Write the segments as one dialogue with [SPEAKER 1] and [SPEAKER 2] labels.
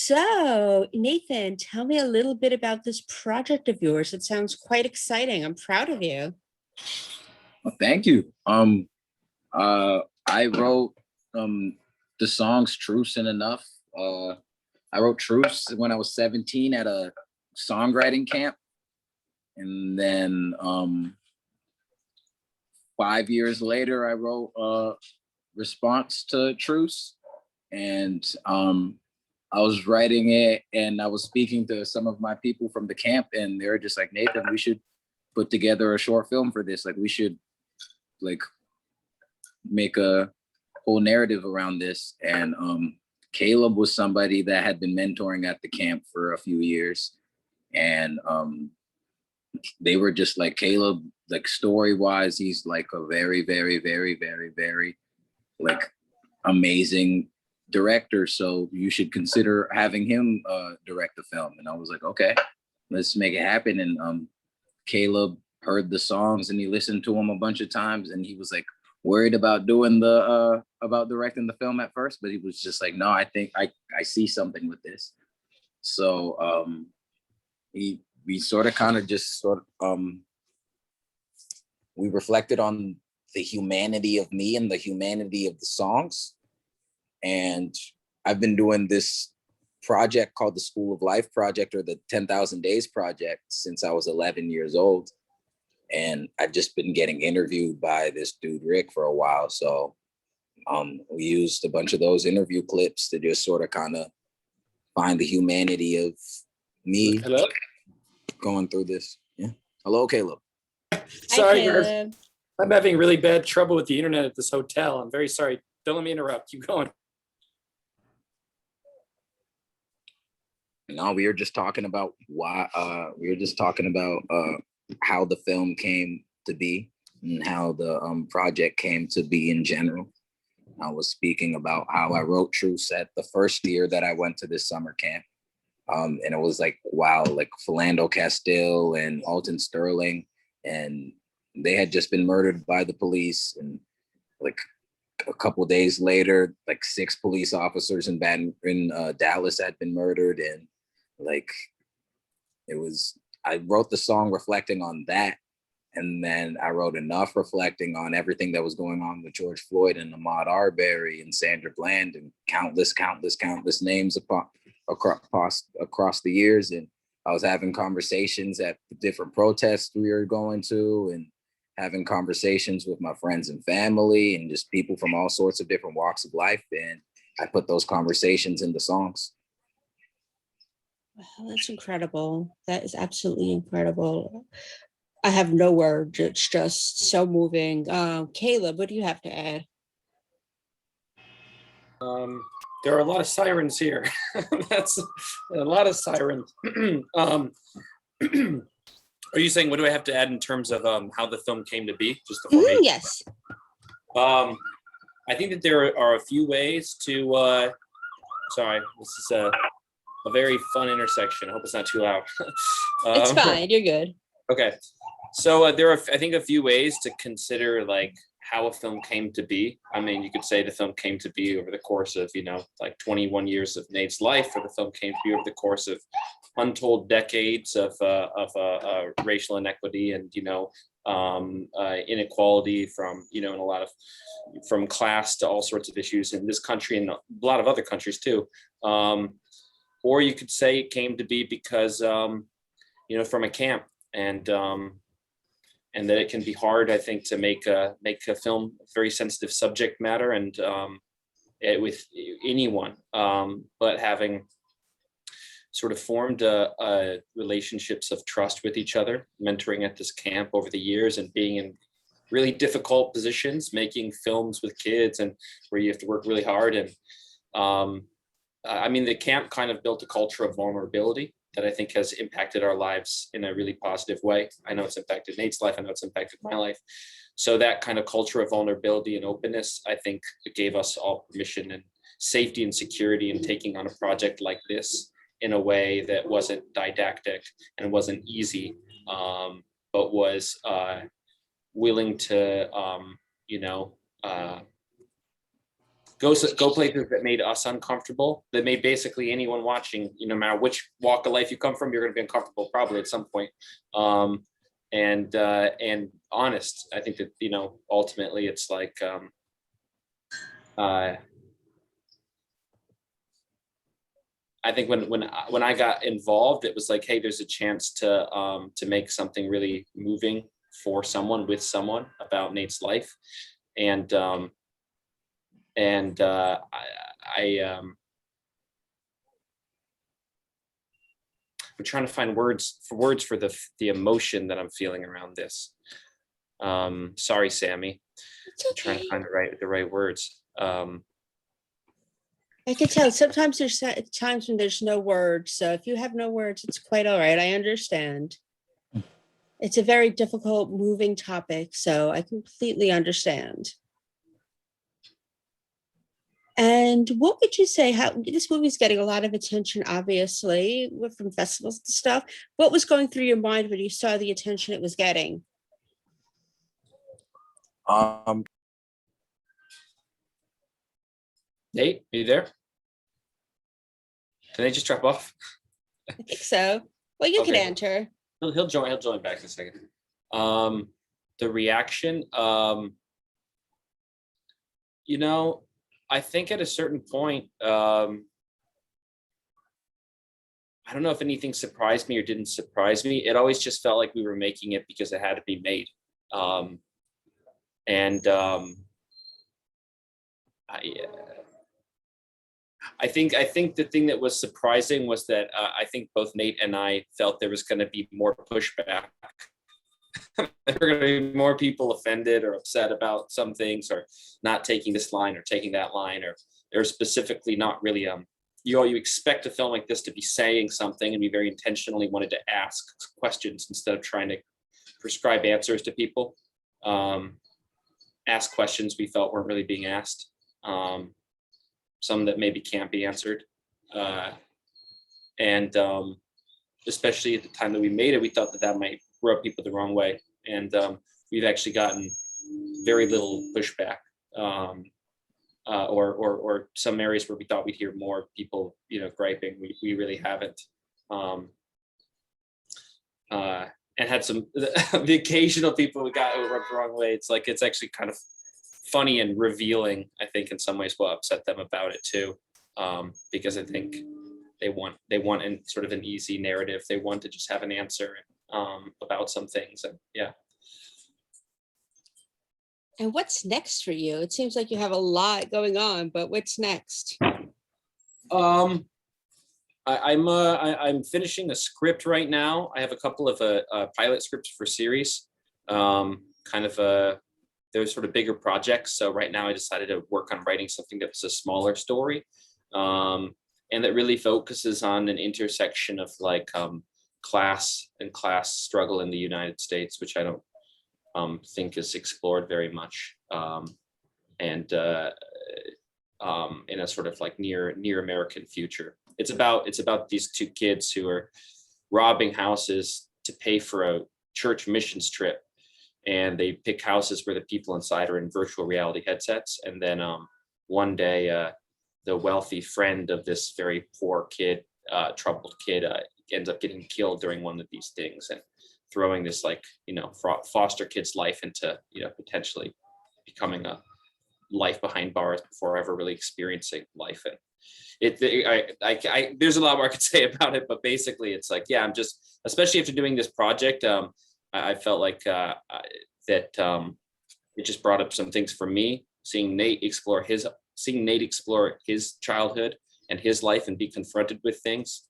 [SPEAKER 1] So, Nathan, tell me a little bit about this project of yours. It sounds quite exciting. I'm proud of you.
[SPEAKER 2] Well, thank you. I wrote the songs Truce and Enough. I wrote Truce when I was 17 at a songwriting camp. And then 5 years later, I wrote Response to Truce. And I was writing it and I was speaking to some of my people from the camp, and they were just like, Nathan, we should put together a short film for this. Like, we should like make a whole narrative around this. And Caleb was somebody that had been mentoring at the camp for a few years. And they were just like, Caleb, like story wise, he's like a very, very, very, very, very like amazing director. So you should consider having him direct the film. And I was like, okay, let's make it happen. And Caleb heard the songs and he listened to them a bunch of times, and he was like worried about doing the about directing the film at first, but he was just like, no, I think I see something with this. So we sort of kind of just we reflected on the humanity of me and the humanity of the songs. And I've been doing this project called the School of Life Project, or the 10,000 Days Project, since I was 11 years old. And I've just been getting interviewed by this dude, Rick, for a while. So we used a bunch of those interview clips to just sort of kind of find the humanity of me.
[SPEAKER 3] Hello?
[SPEAKER 2] Going through this. Yeah. Hello, Caleb.
[SPEAKER 3] Sorry,
[SPEAKER 1] Hi,
[SPEAKER 3] guys.
[SPEAKER 1] Caleb.
[SPEAKER 3] I'm having really bad trouble with the internet at this hotel. I'm very sorry. Don't let me interrupt. Keep going.
[SPEAKER 2] No, we were just talking about why how the film came to be and how the project came to be in general. I was speaking about how I wrote Truce at the first year that I went to this summer camp. And it was like, wow, like Philando Castile and Alton Sterling, and they had just been murdered by the police. And like a couple of days later, like 6 police officers in Dallas had been murdered. And like, I wrote the song reflecting on that. And then I wrote Enough reflecting on everything that was going on with George Floyd and Ahmaud Arbery and Sandra Bland and countless names across the years. And I was having conversations at the different protests we were going to, and having conversations with my friends and family and just people from all sorts of different walks of life. And I put those conversations into songs.
[SPEAKER 1] Wow, that's incredible. That is absolutely incredible. I have no words. It's just so moving. Caleb, what do you have to add?
[SPEAKER 3] There are a lot of sirens here. That's a lot of sirens. Are you saying, what do I have to add in terms of how the film came to be? Just the formation?
[SPEAKER 1] Yes.
[SPEAKER 3] I think that there are a few ways to, sorry, this is a very fun intersection. I hope it's not too loud.
[SPEAKER 1] It's fine, you're good.
[SPEAKER 3] Okay. So there are, I think, a few ways to consider like how a film came to be. I mean, you could say the film came to be over the course of, like 21 years of Nate's life, or the film came to be over the course of untold decades of racial inequity and, inequality from, in a lot of, from class to all sorts of issues in this country and a lot of other countries too. Or you could say it came to be because, from a camp, and that it can be hard, I think, to make a film very sensitive subject matter and with anyone, but having sort of formed relationships of trust with each other, mentoring at this camp over the years and being in really difficult positions, making films with kids and where you have to work really hard. And the camp kind of built a culture of vulnerability that I think has impacted our lives in a really positive way. I know it's impacted Nate's life. I know it's impacted my life. So that kind of culture of vulnerability and openness, I think, gave us all permission and safety and security in taking on a project like this in a way that wasn't didactic and wasn't easy, but was willing to, go places that made us uncomfortable, that made basically anyone watching, no matter which walk of life you come from, you're going to be uncomfortable probably at some point. And honest. I think that, ultimately it's like, I think when I got involved, it was like, hey, there's a chance to make something really moving for someone, with someone, about Nate's life. And I'm trying to find words for the emotion that I'm feeling around this. Sorry, Sammy.
[SPEAKER 1] It's
[SPEAKER 3] I'm trying to
[SPEAKER 1] okay.
[SPEAKER 3] find the right words.
[SPEAKER 1] I can tell sometimes there's times when there's no words. So if you have no words, it's quite all right. I understand. It's a very difficult, moving topic, so I completely understand. And what would you say, how this movie's getting a lot of attention, obviously, from festivals and stuff. What was going through your mind when you saw the attention it was getting?
[SPEAKER 3] Nate, are you there? Can they just drop off?
[SPEAKER 1] I think so. Well, you can
[SPEAKER 3] Okay.
[SPEAKER 1] enter.
[SPEAKER 3] He'll join back in a second. The reaction, I think at a certain point, I don't know if anything surprised me or didn't surprise me. It always just felt like we were making it because it had to be made. I think the thing that was surprising was that I think both Nate and I felt there was going to be more pushback. There were going to be more people offended or upset about some things, or not taking this line or taking that line, or they're specifically not really you expect a film like this to be saying something, and we very intentionally wanted to ask questions instead of trying to prescribe answers to people. Ask questions we felt weren't really being asked. Some that maybe can't be answered. And especially at the time that we made it, we thought that might rub people the wrong way. And we've actually gotten very little pushback, or some areas where we thought we'd hear more people, griping. We really haven't. And had some, the occasional people who got rubbed the wrong way. It's actually kind of funny and revealing, I think, in some ways, what upset them about it too, because I think they want in sort of an easy narrative. They want to just have an answer about some things, and yeah.
[SPEAKER 1] And what's next for you? It seems like you have a lot going on, but what's next?
[SPEAKER 3] I'm finishing a script right now. I have a couple of pilot scripts for series, they're sort of bigger projects. So right now I decided to work on writing something that was a smaller story, and that really focuses on an intersection of class and class struggle in the United States, which I don't think is explored very much, and in a sort of near American future. It's about these two kids who are robbing houses to pay for a church missions trip. And they pick houses where the people inside are in virtual reality headsets. And then one day, the wealthy friend of this very poor kid, troubled kid, ends up getting killed during one of these things, and throwing this foster kid's life into potentially becoming a life behind bars before ever really experiencing life. And there's a lot more I could say about it, but basically it's I'm just, especially after doing this project, I felt like that it just brought up some things for me. Seeing Nate explore his childhood and his life and be confronted with things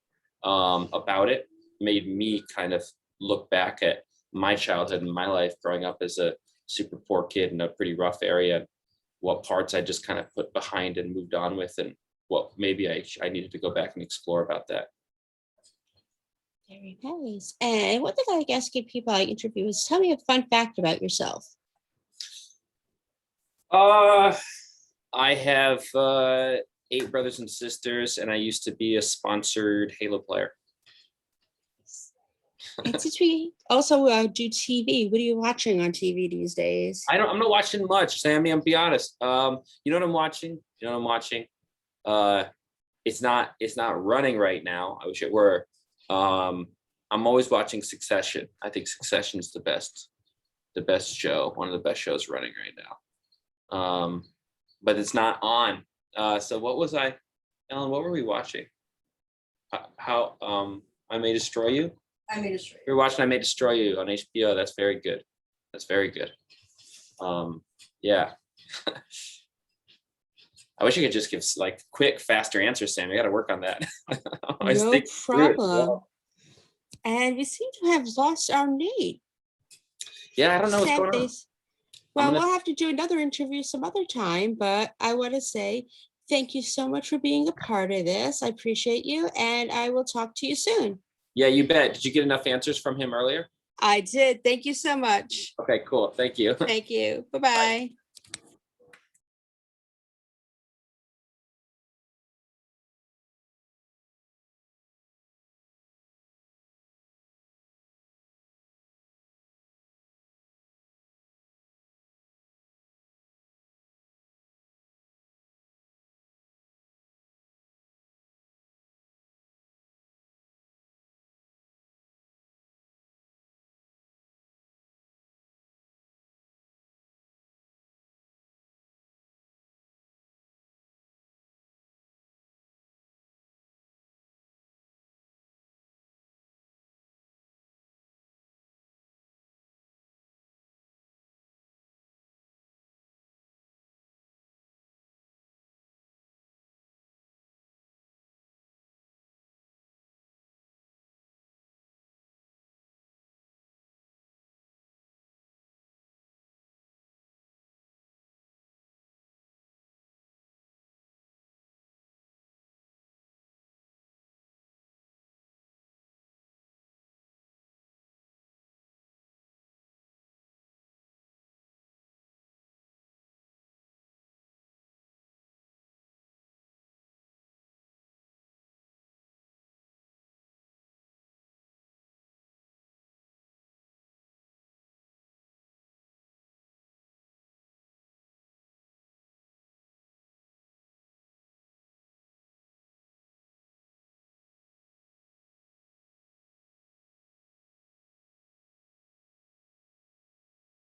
[SPEAKER 3] about it made me kind of look back at my childhood and my life growing up as a super poor kid in a pretty rough area, what parts I just kind of put behind and moved on with, and what maybe I needed to go back and explore about that.
[SPEAKER 1] Very nice. And one thing I like asking people I interview is, tell me a fun fact about yourself.
[SPEAKER 3] I have 8 brothers and sisters, and I used to be a sponsored Halo player.
[SPEAKER 1] And since we also do TV, what are you watching on TV these days?
[SPEAKER 3] I'm not watching much, Sammy. I'm be honest. You know what I'm watching? You know what I'm watching? It's not running right now. I wish it were. I'm always watching Succession. I think Succession's the best show, one of the best shows running right now. But it's not on. So what was Ellen, what were we watching? How I May Destroy You?
[SPEAKER 4] I May Destroy You.
[SPEAKER 3] You're watching I May Destroy You on HBO. That's very good. That's very good. Yeah. I wish you could just give like quick, faster answers, Sam. I got to work on that. I was
[SPEAKER 1] No
[SPEAKER 3] thinking through it.
[SPEAKER 1] problem. And we seem to have lost our Nate.
[SPEAKER 3] Yeah, I don't know what's
[SPEAKER 1] Sad
[SPEAKER 3] going on.
[SPEAKER 1] face. Well,
[SPEAKER 3] gonna-
[SPEAKER 1] we'll have to do another interview some other time, but I want to say thank you so much for being a part of this. I appreciate you, and I will talk to you soon.
[SPEAKER 3] Yeah, you bet. Did you get enough answers from him earlier?
[SPEAKER 1] I did. Thank you so much.
[SPEAKER 3] Okay, cool. Thank you.
[SPEAKER 1] Thank you. Bye-bye.